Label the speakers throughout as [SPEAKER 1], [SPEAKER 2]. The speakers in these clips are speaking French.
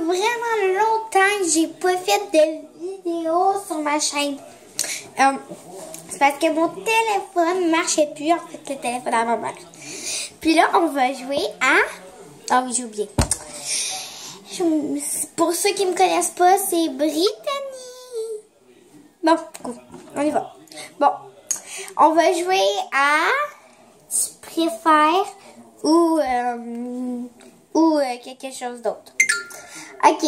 [SPEAKER 1] vraiment longtemps que j'ai pas fait de vidéo sur ma chaîne. C'est parce que mon téléphone marchait plus, en fait, le téléphone à ma mère. Puis là, on va jouer à... Ah oui, j'ai oublié. Pour ceux qui me connaissent pas, c'est Brittany. Bon, on y va. Bon, on va jouer à... Tu préfères ou quelque chose d'autre. Ok,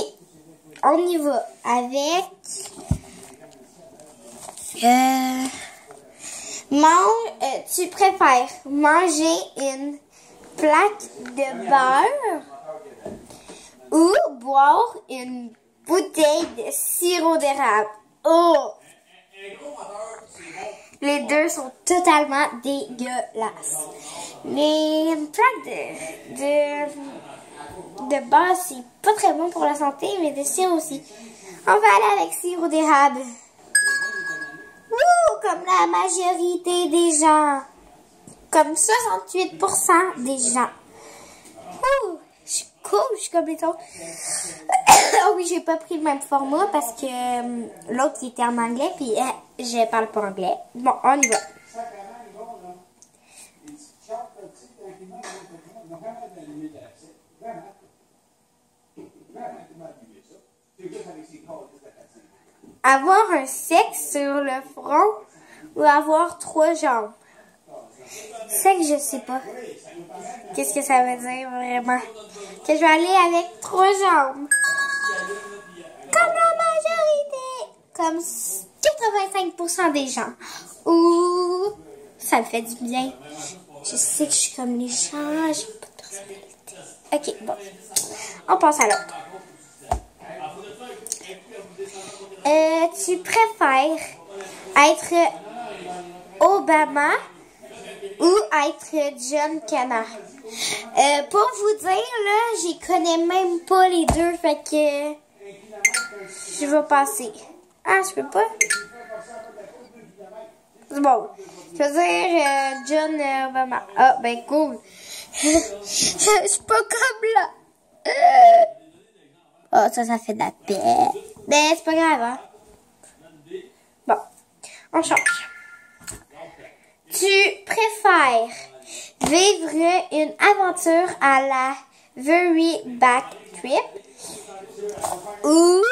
[SPEAKER 1] on y va avec... tu préfères manger une plaque de beurre ou boire une bouteille de sirop d'érable? Oh! Les deux sont totalement dégueulasses. Les plaques de beurre, c'est pas très bon pour la santé, mais de sirop aussi. On va aller avec sirop d'érable. Wouh! Comme la majorité des gens. Comme 68% des gens. Ouh! Je suis cool, je suis comme les autres. Oh oui, j'ai pas pris le même format parce que l'autre il était en anglais, puis je parle pas anglais. Bon, on y va. Avoir un sexe sur le front ou avoir 3 jambes? Sexe, je sais pas. Qu'est-ce que ça veut dire vraiment? Que je vais aller avec 3 jambes. Comme la majorité. Comme 85% des gens. Ouh, ça me fait du bien. Je sais que je suis comme les gens. J'ai pas de personnalité. Ok, bon. On passe à l'autre. Tu préfères être Obama ou être John Cena? Pour vous dire, là, j'y connais même pas les deux, fait que je vais passer. Ah, je peux pas? C'est bon. Je veux dire John Obama. Ah, ben cool. Je suis pas comme là. Oh, ça fait de la paix. Ben, c'est pas grave, hein? Bon, on change. Tu préfères vivre une aventure à la Very Back Trip ou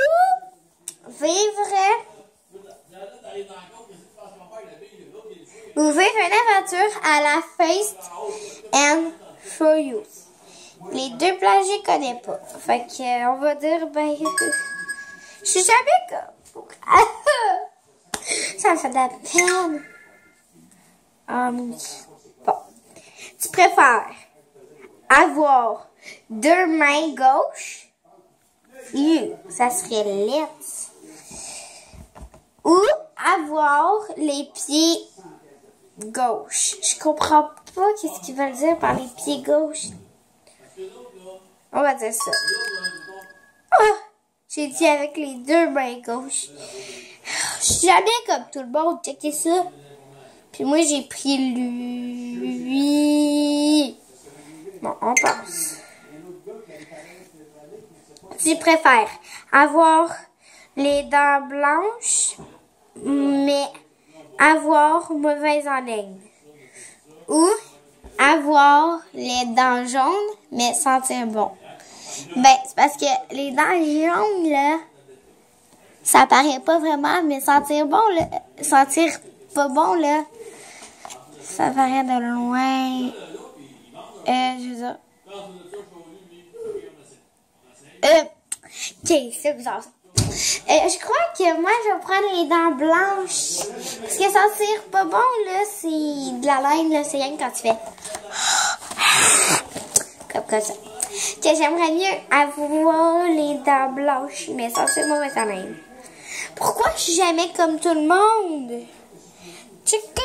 [SPEAKER 1] vivre une aventure à la Fast and Furious? Les deux plages, je connais pas. Fait que, on va dire, ben, je suis jamais comme... Ça me fait de la peine. Bon. Tu préfères avoir 2 mains gauches? Ça serait laid. Ou avoir les pieds gauches? Je comprends pas qu'est-ce qu'ils veulent dire par les pieds gauches. On va dire ça. Oh, j'ai dit avec les 2 mains gauches. Je suis jamais comme tout le monde. Checkez ça. Puis moi, j'ai pris lui. Bon, on passe. Tu préfères avoir les dents blanches, mais avoir mauvaise haleine? Ou avoir les dents jaunes, mais sentir bon? Ben, c'est parce que les dents jaunes, là, ça paraît pas vraiment, mais sentir bon, là, sentir pas bon, là, ça paraît de loin. Je veux dire... ok, c'est bizarre ça. Je crois que moi, je vais prendre les dents blanches. Parce que sentir pas bon, là, c'est de la laine, là, c'est rien que quand tu fais... Comme ça. Que j'aimerais mieux avoir les dents blanches, mais sentir mauvaise haleine. Pourquoi je suis jamais comme tout le monde? Checker!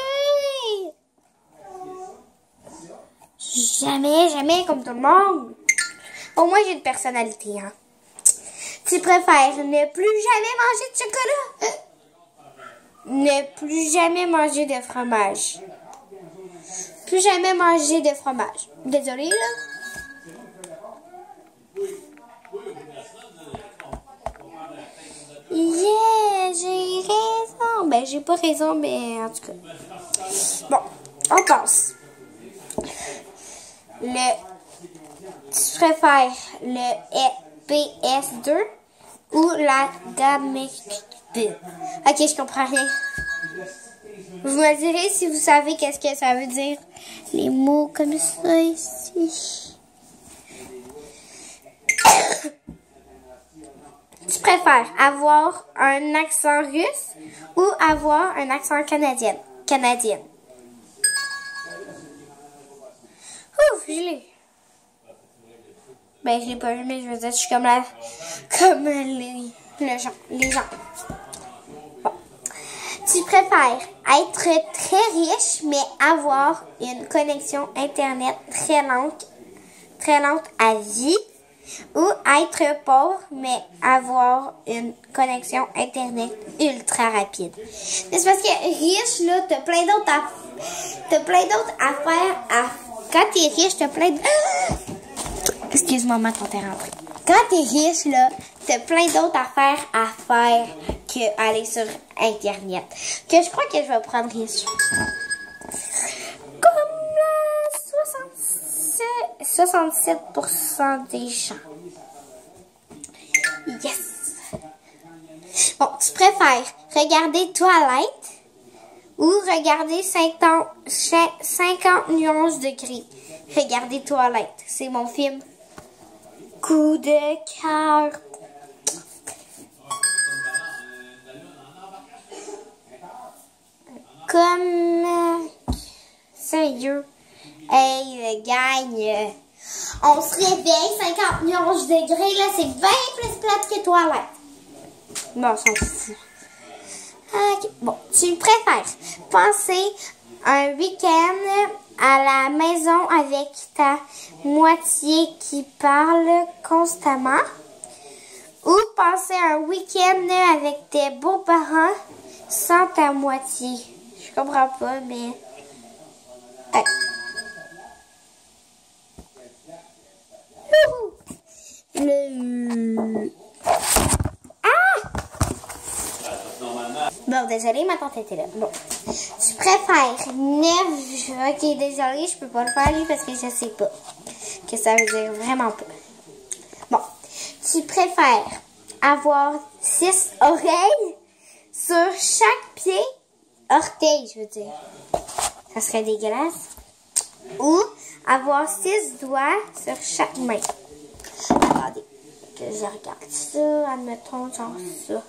[SPEAKER 1] Jamais comme tout le monde. Au moins, j'ai une personnalité, hein. Tu préfères ne plus jamais manger de chocolat? Ne plus jamais manger de fromage. Plus jamais manger de fromage. Désolée, là. j'ai pas raison, mais en tout cas. Bon, on passe. Tu préfères le PS2 ou la GameCube? Ok, je comprends rien. Vous me direz si vous savez qu'est-ce que ça veut dire. Les mots comme ça ici. Tu préfères avoir un accent russe ou avoir un accent canadien? Ouf, je l'ai. Ben, je l'ai pas vu, mais je veux dire, je suis comme les gens. Bon. Tu préfères être très riche, mais avoir une connexion Internet très lente à vie, ou être pauvre, mais avoir une connexion Internet ultra rapide? C'est parce que riche, là, t'as plein d'autres affaires. Quand t'es riche, t'as plein de... Excuse-moi, ma tante est rentrée. Quand t'es riche, là, t'as plein d'autres affaires à faire qu'aller sur Internet. Que je crois que je vais prendre riche. Comme 67% des gens. Yes! Bon, tu préfères regarder Twilight ou regarder 50 nuances de gris? Regarder Twilight, c'est mon film. Coup de cœur. Comme... sérieux. Hey, le gang, on se réveille, 50 nuances de gris, là, c'est bien plus plate que Twilight. Bon, on s'en fout. Okay. Bon, tu préfères passer un week-end à la maison avec ta moitié qui parle constamment, ou passer un week-end avec tes beaux-parents sans ta moitié? Je comprends pas, mais... Hey. Bon, désolé, ma tante était là. Bon. Tu préfères 9... Ok, désolé, je peux pas le faire, lui, parce que je sais pas. Que ça veut dire vraiment pas. Bon. Tu préfères avoir 6 oreilles sur chaque pied... orteil, je veux dire. Ça serait dégueulasse. Ou avoir 6 doigts sur chaque main. Attendez. Que je regarde ça. Admettons, genre ça.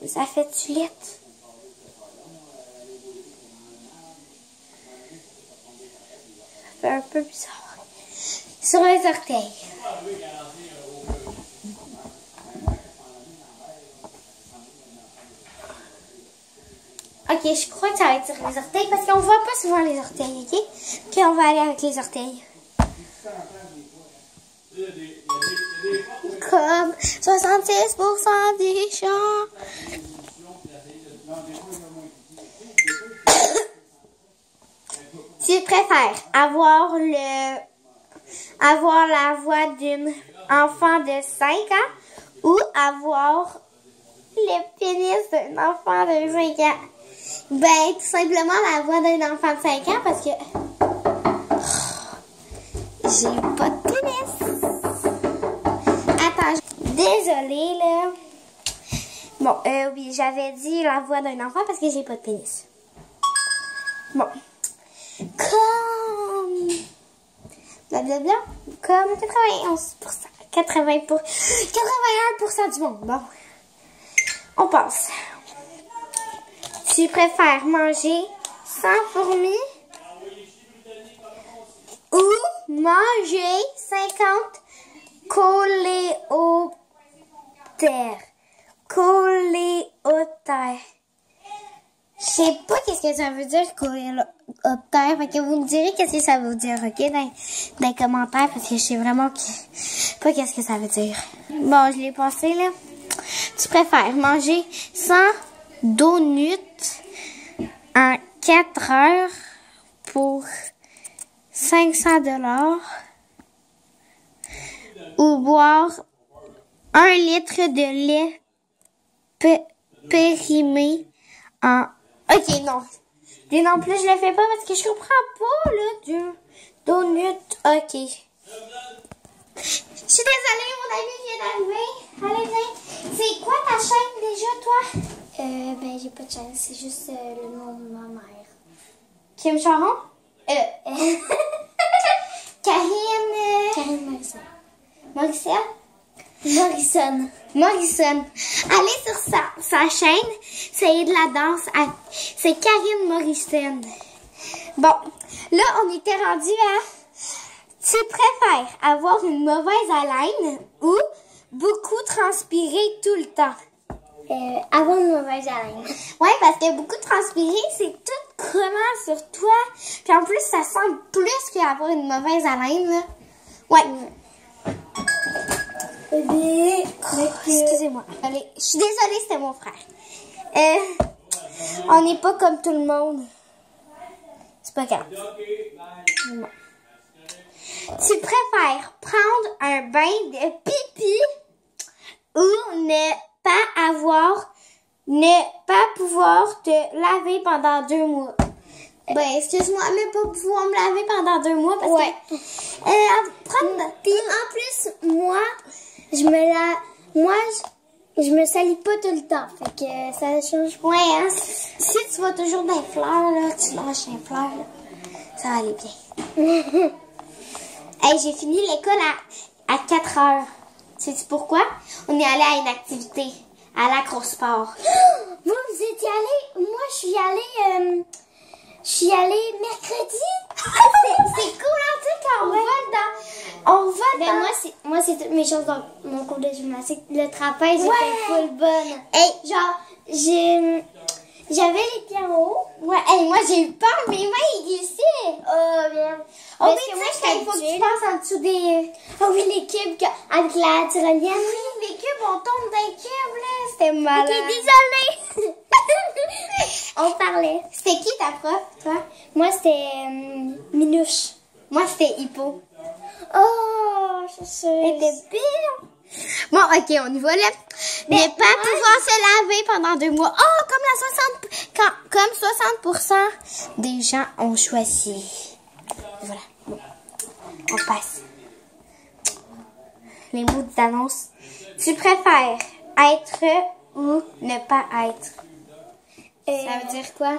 [SPEAKER 1] Ça fait-tu lettre? Ça fait un peu bizarre. Sur les orteils. Ok, je crois que ça va être sur les orteils parce qu'on voit pas souvent les orteils, ok? Ok, on va aller avec les orteils. Comme 66% des gens. Tu préfères avoir la voix d'une enfant de 5 ans ou avoir le pénis d'un enfant de 5 ans? Ben, tout simplement la voix d'un enfant de 5 ans parce que j'ai pas de pénis. Attends, désolée là. Bon, oui, j'avais dit la voix d'un enfant parce que j'ai pas de pénis. Bon. Blablabla. Comme 91%. 81% du monde. Bon. On passe. Tu préfères manger 100 fourmis ou manger 50 coléoptères? Coléoptères. Je sais pas qu'est-ce que ça veut dire, coléoptère. Fait que vous me direz qu'est-ce que ça veut dire, ok, dans les commentaires, parce que je sais vraiment pas qu'est-ce que ça veut dire. Bon, je l'ai passé, là. Tu préfères manger 100 donuts en 4 heures pour 500$ ou boire 1 litre de lait périmé en... Ok, non. Et non plus, je le fais pas parce que je comprends pas, là, du donut. Ok. Je suis désolée, mon ami vient d'arriver. Allez, viens. C'est quoi ta chaîne déjà, toi?
[SPEAKER 2] Ben, j'ai pas de chaîne, c'est juste le nom de ma mère.
[SPEAKER 1] Kim Charon? Karine...
[SPEAKER 2] Karine Morrison.
[SPEAKER 1] Morrison. Allez sur sa chaîne, c'est de la danse. C'est Karine Morrison. Bon, là, on était rendu à... Tu préfères avoir une mauvaise haleine ou beaucoup transpirer tout le temps?
[SPEAKER 2] Avoir une mauvaise haleine.
[SPEAKER 1] Ouais, parce que beaucoup transpirer, c'est tout collant sur toi. Puis en plus, ça sent plus qu'avoir une mauvaise haleine, là. Ouais. Excusez-moi. Allez, je suis désolée, c'était mon frère. On n'est pas comme tout le monde. C'est pas grave. Bon. Tu préfères prendre un bain de pipi ou ne pas pouvoir te laver pendant 2 mois? Ben, excuse-moi, mais pas pouvoir me laver pendant 2 mois parce que...
[SPEAKER 2] Puis en plus, moi, je me salis pas tout le temps. Fait que ça change.
[SPEAKER 1] Ouais, hein? Si tu vas toujours dans les fleurs, là, tu lâches les fleurs, là, ça va aller bien. Hey, j'ai fini l'école à 4 heures. Sais-tu pourquoi? On est allé à une activité, à l'Acrosport.
[SPEAKER 2] Vous étiez allé? Moi, je suis allée mercredi.
[SPEAKER 1] C'est cool, hein, tu sais, quand on vole dans...
[SPEAKER 2] Moi, c'est toutes mes choses dans mon cours de gymnastique. Le trapèze, j'étais full bonne.
[SPEAKER 1] Hey,
[SPEAKER 2] genre, j'avais les pieds en haut.
[SPEAKER 1] Ouais, hey, moi, j'ai eu peur, mes mains, ils glissaient.
[SPEAKER 2] Oh, merde.
[SPEAKER 1] Oh, mais tu sais qu'il faut que tu passes en dessous des...
[SPEAKER 2] Oh oui, les cubes avec la tyrolienne.
[SPEAKER 1] Oui, les cubes, on tombe dans les cubes, là. C'était malade.
[SPEAKER 2] Ok, désolée. On parlait.
[SPEAKER 1] C'était qui ta prof, toi?
[SPEAKER 2] Moi, c'était Minouche.
[SPEAKER 1] Moi, c'était Hippo.
[SPEAKER 2] Oh, je sais.
[SPEAKER 1] Elle était belle. Bon, ok, on y va, là. Ne pas pouvoir se laver pendant 2 mois. Oh, comme 60% des gens ont choisi. Voilà. Bon. On passe. Les mots d'annonce. Tu préfères être ou ne pas être? Ça veut dire quoi?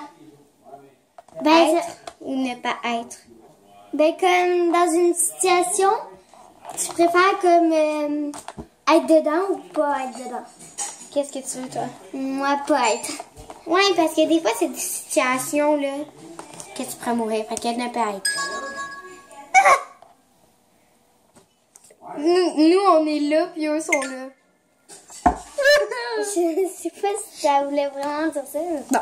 [SPEAKER 2] Ben,
[SPEAKER 1] Être ou ne pas être?
[SPEAKER 2] Ben, comme dans une situation, tu préfères comme être dedans ou pas être dedans?
[SPEAKER 1] Qu'est-ce que tu veux, toi?
[SPEAKER 2] Moi, pas être.
[SPEAKER 1] Ouais, parce que des fois, c'est des situations, là, que tu pourrais mourir. Fait qu'elle ne peut être. Nous, on est là, puis eux sont là.
[SPEAKER 2] Je sais pas si ça voulait vraiment dire ça.
[SPEAKER 1] Bon.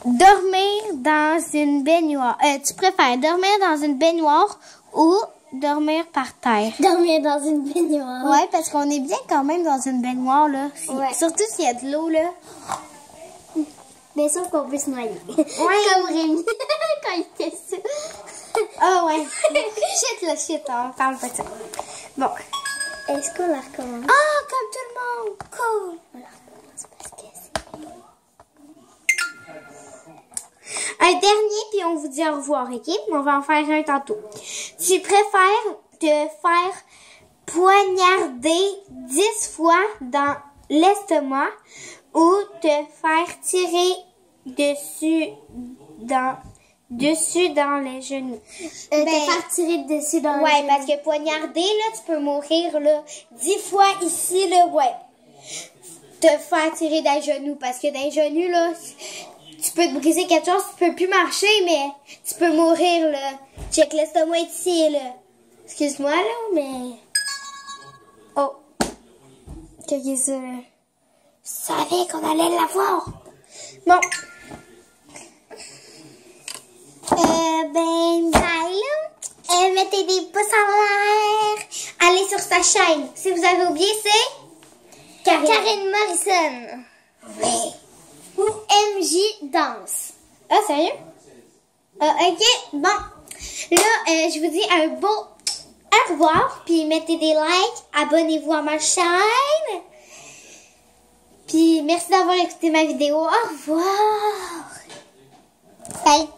[SPEAKER 1] Dormir dans une baignoire. Tu préfères dormir dans une baignoire ou dormir par terre?
[SPEAKER 2] Dormir dans une baignoire.
[SPEAKER 1] Ouais, parce qu'on est bien quand même dans une baignoire, là.
[SPEAKER 2] Ouais.
[SPEAKER 1] Surtout s'il y a de l'eau, là.
[SPEAKER 2] Mais sauf qu'on peut se noyer.
[SPEAKER 1] Ouais.
[SPEAKER 2] Comme Rémi, quand il fait ça.
[SPEAKER 1] Ah ouais. Shit, là, shit, on parle pas de ça. Bon.
[SPEAKER 2] Est-ce qu'on la recommence?
[SPEAKER 1] Ah, comme tout le monde. Cool.
[SPEAKER 2] On la recommence parce que c'est...
[SPEAKER 1] Un dernier, puis on vous dit au revoir, ok? On va en faire un tantôt. Tu préfères te faire poignarder 10 fois dans l'estomac ou te faire tirer dessus dans les genoux?
[SPEAKER 2] te faire tirer dessus dans
[SPEAKER 1] ouais,
[SPEAKER 2] le
[SPEAKER 1] parce que poignarder, là, tu peux mourir, là, 10 fois ici, là, ouais. Te faire tirer dans les genoux, parce que dans les genoux, là, tu peux te briser quelque chose, tu peux plus marcher, mais tu peux mourir, là. Check, l'estomac ici, là. Excuse-moi, là, mais... Oh. Qu'est-ce que je savais qu'on allait l'avoir. Bon. Ben, bye, là. Mettez des pouces en l'air. Allez sur sa chaîne. Si vous avez oublié, c'est...
[SPEAKER 2] Karine Morrison.
[SPEAKER 1] Oui.
[SPEAKER 2] Ou MJ Danse.
[SPEAKER 1] Ah, sérieux? Ok, bon. Là, je vous dis un beau au revoir. Puis mettez des likes. Abonnez-vous à ma chaîne. Puis
[SPEAKER 2] merci d'avoir écouté ma vidéo. Au revoir.
[SPEAKER 1] Bye.